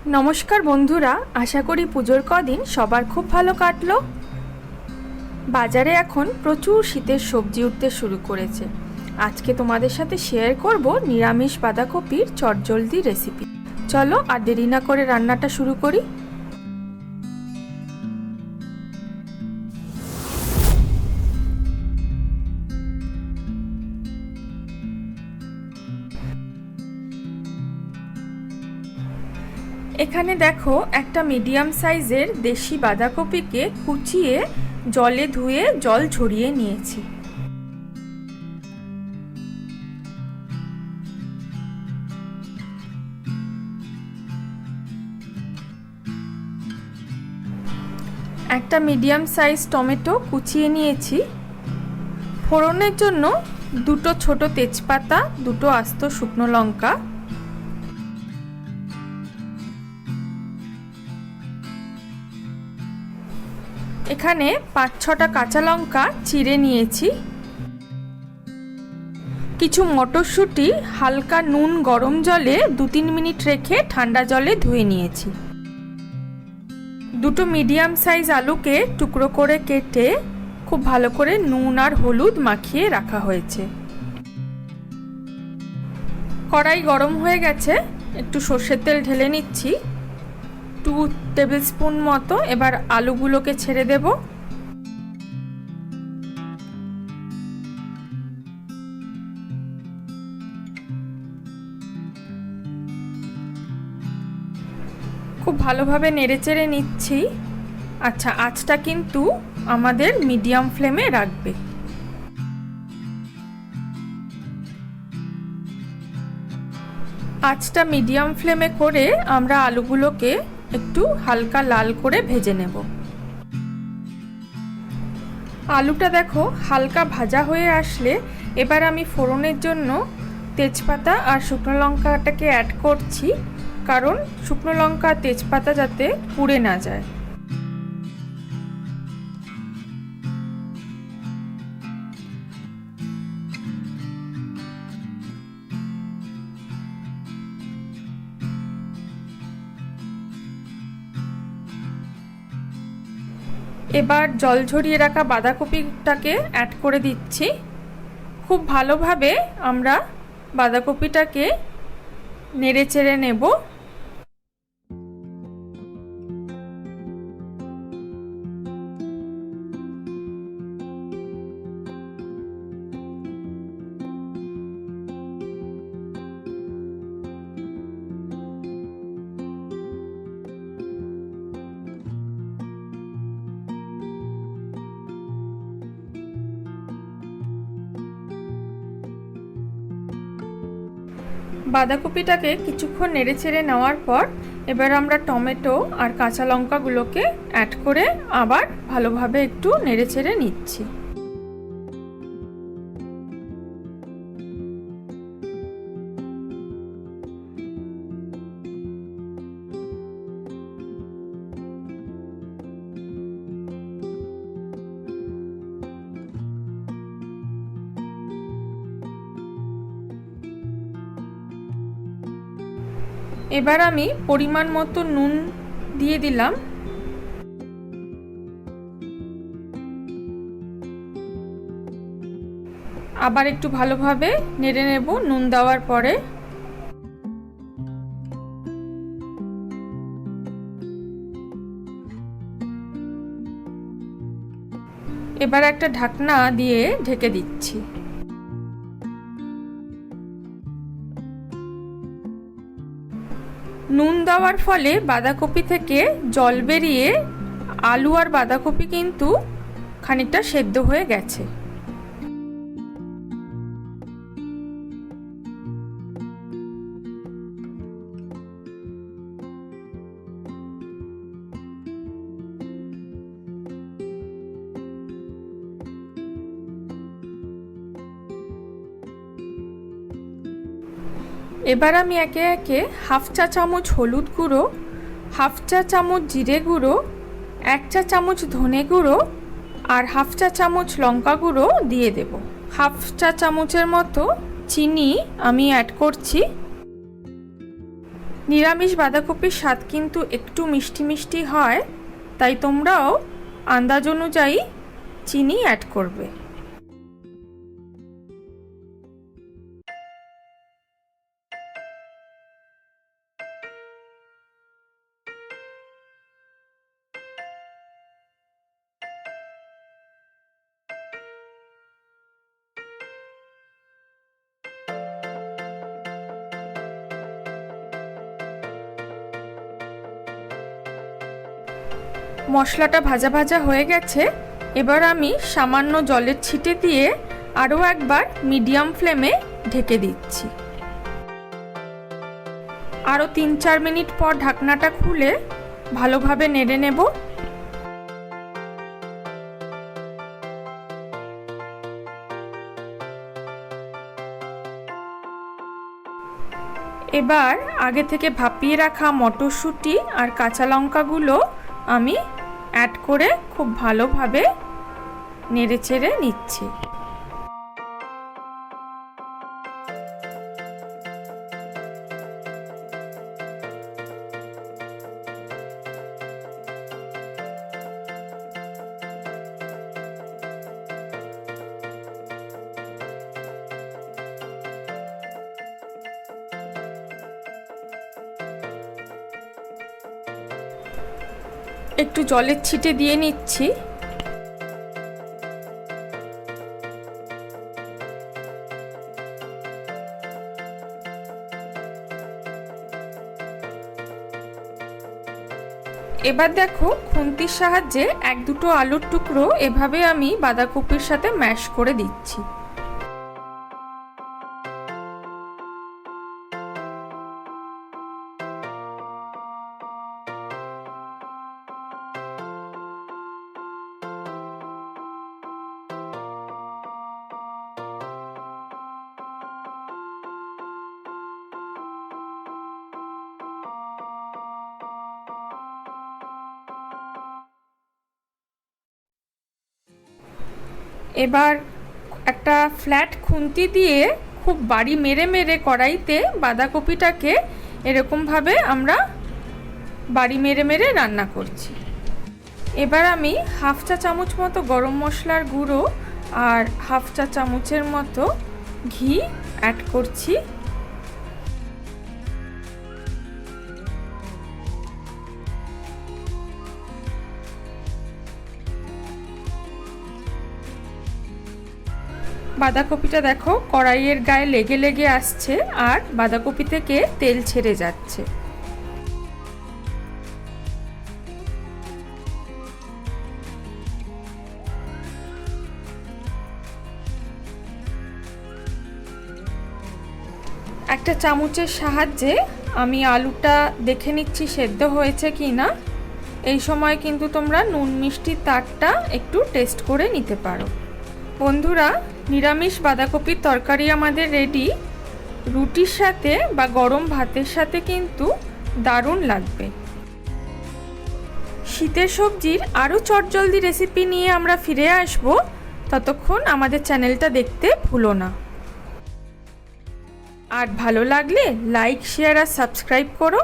নমস্কার বন্ধুরা, আশা করি পুজোর কদিন সবার খুব ভালো কাটলো। বাজারে এখন প্রচুর শীতের সবজি উঠতে শুরু করেছে। আজকে তোমাদের সাথে শেয়ার করব নিরামিষ বাঁধাকপির চটজলদি রেসিপি। চলো আর দেরি না করে রান্নাটা শুরু করি। এখানে দেখো, একটা মিডিয়াম সাইজের দেশি বাঁধাকপিকে কুচিয়ে জলে ধুয়ে জল ঝরিয়ে নিয়েছি। একটা মিডিয়াম সাইজ টমেটো কুচিয়ে নিয়েছি। ফোড়নের জন্য দুটো ছোট তেজপাতা, দুটো আস্ত শুকনো লঙ্কা, এখানে 5-6টা কাঁচা লঙ্কা চিড়ে নিয়েছি। কিছু মটরশুঁটি হালকা নুন গরম জলে 2-3 মিনিট রেখে ঠান্ডা জলে ধুয়ে নিয়েছি। দুটো মিডিয়াম সাইজ আলুকে টুকরো করে কেটে খুব ভালো করে নুন আর হলুদ মাখিয়ে রাখা হয়েছে। কড়াই গরম হয়ে গেছে, একটু সর্ষের তেল ঢেলে নিচ্ছি 2 টেবিল স্পুন মতো। এবার আলুগুলোকে ছেড়ে দেব। খুব ভালোভাবে নেড়েচেড়ে নিচ্ছি। আচ্ছা, আঁচটা কিন্তু আমাদের মিডিয়াম ফ্লেমে রাখবে। আঁচটা মিডিয়াম ফ্লেমে করে আমরা আলুগুলোকে একটু হালকা লাল করে ভেজে নেব। আলুটা দেখো হালকা ভাজা হয়ে আসলে এবার আমি ফোড়নের জন্য তেজপাতা আর শুকনো লঙ্কাটাকে অ্যাড করছি, কারণ শুকনো লঙ্কা আর তেজপাতা যাতে পুড়ে না যায়। এবার জল ঝরিয়ে রাখা বাঁধাকপিটাকে অ্যাড করে দিচ্ছি। খুব ভালোভাবে আমরা বাঁধাকপিটাকে নেড়েচেড়ে নেব। বাঁধাকপিটাকে কিছুক্ষণ নেড়েচেড়ে নেওয়ার পর এবার আমরা টমেটো আর কাঁচা লঙ্কাগুলোকে অ্যাড করে আবার ভালোভাবে একটু নেড়েচেড়ে নিচ্ছি। এবার আমি পরিমাণ মতো নুন দিয়ে দিলাম। আবার একটু ভালোভাবে নেড়ে নেব নুন দেওয়ার পরে। এবার একটা ঢাকনা দিয়ে ঢেকে দিচ্ছি। নুন দেওয়ার ফলে বাঁধাকপি থেকে জল বেরিয়ে আলু আর বাঁধাকপি কিন্তু খানিকটা সেদ্ধ হয়ে গেছে। এবার আমি একে একে 1/2 চা চামচ হলুদ গুঁড়ো, 1/2 চা চামচ জিরে গুঁড়ো, 1 চা চামচ ধনে গুঁড়ো আর 1/2 চা চামচ লঙ্কা গুঁড়ো দিয়ে দেব। 1/2 চা চামচের মতো চিনি আমি অ্যাড করছি। নিরামিষ বাঁধাকপির স্বাদ কিন্তু একটু মিষ্টি মিষ্টি হয়, তাই তোমরাও আন্দাজ অনুযায়ী চিনি অ্যাড করবে। মশলাটা ভাজা ভাজা হয়ে গেছে। এবার আমি সামান্য জলের ছিটে দিয়ে আরও একবার মিডিয়াম ফ্লেমে ঢেকে দিচ্ছি। আরও 3-4 মিনিট পর ঢাকনাটা খুলে ভালোভাবে নেড়ে নেব। এবার আগে থেকে ভাপিয়ে রাখা মটরশুঁটি আর কাঁচা লঙ্কাগুলো আমি অ্যাড করে খুব ভালোভাবে নেড়েচেড়ে নিচ্ছি। একটু জলের ছিটে দিয়ে নিচ্ছি। এবার দেখো খুন্তির সাহায্যে 1-2টো আলুর টুকরো এভাবে আমি বাঁধাকপির সাথে ম্যাশ করে দিচ্ছি। এবার একটা ফ্ল্যাট খুন্তি দিয়ে খুব বাড়ি মেরে মেরে কড়াইতে বাঁধাকপিটাকে এরকমভাবে আমরা বাড়ি মেরে মেরে রান্না করছি। এবার আমি 1/2 চা চামচ মতো গরম মশলার গুঁড়ো আর 1/2 চা চামচের মতো ঘি অ্যাড করছি। বাঁধাকপিটা দেখো কড়াইয়ের গায়ে লেগে লেগে আসছে আর বাঁধাকপি থেকে তেল ছেড়ে যাচ্ছে। একটা চামচের সাহায্যে আমি আলুটা দেখে নিচ্ছি সেদ্ধ হয়েছে কি না। এই সময় কিন্তু তোমরা নুন মিষ্টির তারটা একটু টেস্ট করে নিতে পারো। বন্ধুরা, নিরামিষ বাঁধাকপির তরকারি আমাদের রেডি। রুটির সাথে বা গরম ভাতের সাথে কিন্তু দারুণ লাগবে। শীতের সবজির আরও চটজলদি রেসিপি নিয়ে আমরা ফিরে আসব। ততক্ষণ আমাদের চ্যানেলটা দেখতে ভুলো না। আর ভালো লাগলে লাইক, শেয়ার আর সাবস্ক্রাইব করো।